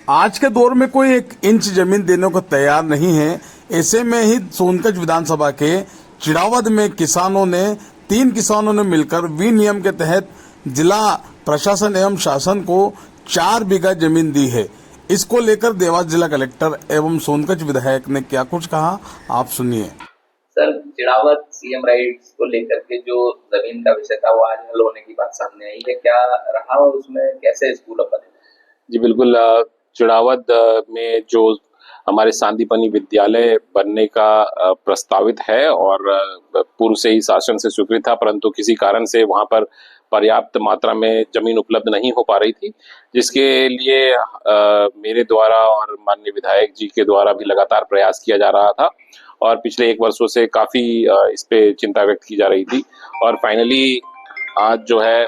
आज के दौर में कोई 1 इंच जमीन देने को तैयार नहीं है। ऐसे में ही सोनकच विधानसभा के चिड़ावद में किसानों ने 3 किसानों ने मिलकर विनियम के तहत जिला प्रशासन एवं शासन को 4 बीघा जमीन दी है। इसको लेकर देवास जिला कलेक्टर एवं सोनकच विधायक ने क्या कुछ कहा, आप सुनिए। सर, चिड़ावत सीएम राइट्स को लेकर के जो जमीन का विषय था वो आज हल होने की बात सामने आई है, क्या रहा और उसमें कैसे स्कूल बने? जी बिल्कुल। चिड़ावत में जो हमारे सांदीपनी विद्यालय बनने का प्रस्तावित है और पूर्व से ही शासन से स्वीकृत था, परंतु किसी कारण से वहां पर पर्याप्त मात्रा में जमीन उपलब्ध नहीं हो पा रही थी, जिसके लिए मेरे द्वारा और माननीय विधायक जी के द्वारा भी लगातार प्रयास किया जा रहा था और पिछले 1 वर्षों से काफी इस पे चिंता व्यक्त की जा रही थी और फाइनली आज जो है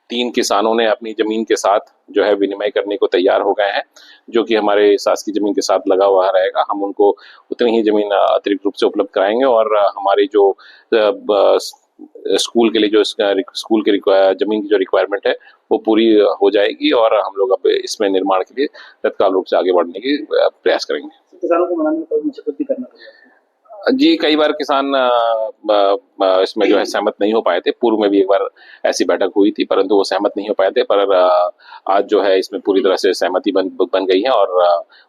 3 किसानों ने अपनी जमीन के साथ जो है विनिमय करने को तैयार हो गए हैं, जो कि हमारे शासकीय जमीन के साथ लगा हुआ रहेगा। हम उनको उतनी ही जमीन अतिरिक्त रूप से उपलब्ध कराएंगे और हमारी जो स्कूल के लिए जो स्कूल के जमीन की जो रिक्वायरमेंट है वो पूरी हो जाएगी और हम लोग अब इसमें निर्माण के लिए तत्काल रूप से आगे बढ़ने की प्रयास करेंगे। किसानों को मनाने में मशक्कत भी करना पड़ेगा जी। कई बार किसान इसमें जो है सहमत नहीं हो पाए थे। पूर्व में भी एक बार ऐसी बैठक हुई थी, परंतु वो सहमत नहीं हो पाए थे, पर आज जो है इसमें पूरी तरह से सहमति बन गई है और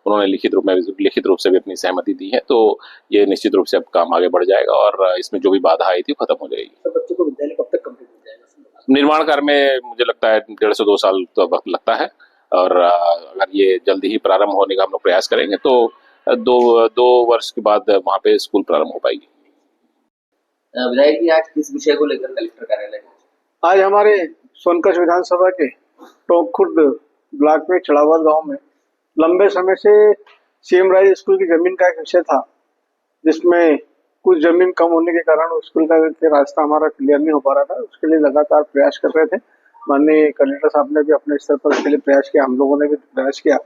उन्होंने लिखित रूप से भी अपनी सहमति दी है। तो ये निश्चित रूप से अब काम आगे बढ़ जाएगा और इसमें जो भी बाधा आई थी खत्म हो जाएगी। तो बच्चों को विद्यालय कब तक कंप्लीट हो जाएगा? निर्माण कार्य में मुझे लगता है 1.5 से 2 साल तो वक्त लगता है और अगर ये जल्दी ही प्रारंभ होने का हम लोग प्रयास करेंगे तो 2 वर्ष के बाद वहाँ पे स्कूल प्रारंभ हो पाएगी। विधायक जी, आज किस विषय को लेकर कलेक्टर कार्यालय? आज हमारे सोनकच विधानसभा के टोंकखुर्द ब्लॉक में चिड़ावत गांव में लंबे समय से सीएम राइज स्कूल की जमीन का एक विषय था, जिसमें कुछ जमीन कम होने के कारण स्कूल का रास्ता हमारा क्लियर नहीं हो पा रहा था। उसके लिए लगातार प्रयास कर रहे थे। माननीय कलेक्टर साहब ने भी अपने स्तर पर उसके लिए प्रयास किया, हम लोगों ने भी प्रयास किया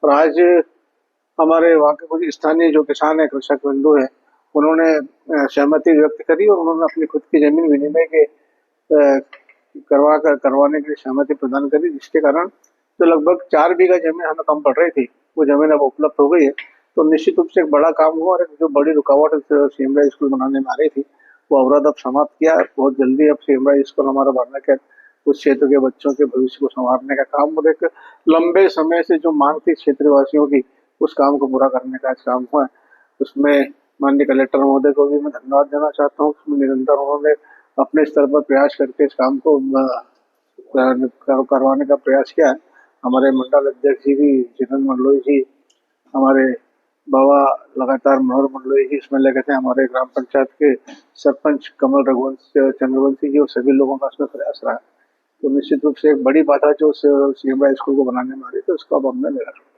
और आज हमारे वहाँ के कुछ स्थानीय जो किसान है, कृषक बंधु है, उन्होंने सहमति व्यक्त करी और उन्होंने अपनी खुद की जमीन विनिमय के करवाने के लिए सहमति प्रदान करी, जिसके कारण जो लगभग 4 बीघा जमीन हमें कम पड़ रही थी वो जमीन अब उपलब्ध हो गई है। तो निश्चित रूप से एक बड़ा काम हुआ और जो बड़ी रुकावट सीएम राइज स्कूल बनाने में आ रही थी वो अवरोध अब समाप्त किया। बहुत जल्दी अब सीएम राइज स्कूल हमारा बनने के उस क्षेत्र के बच्चों के भविष्य को संवारने का काम और एक लंबे समय से जो मांग थी क्षेत्रवासियों की, उस काम को पूरा करने का आज काम हुआ है। उसमें माननीय कलेक्टर महोदय को भी मैं धन्यवाद देना चाहता हूँ। उसमें निरंतर उन्होंने अपने स्तर पर प्रयास करके इस काम को करवाने का प्रयास किया है। हमारे मंडल अध्यक्ष जी भी, जितेंद्र मंडलोई जी, हमारे बाबा लगातार मनोहर मंडलोई जी इसमें लगे थे, हमारे ग्राम पंचायत के सरपंच कमल रघुवंश चंद्रवंशी जी और सभी लोगों का उसमें प्रयास रहा। तो निश्चित रूप से एक बड़ी बाधा जो सीएम राइज स्कूल को बनाने में आ रही थी उसको अब हमने निराकरण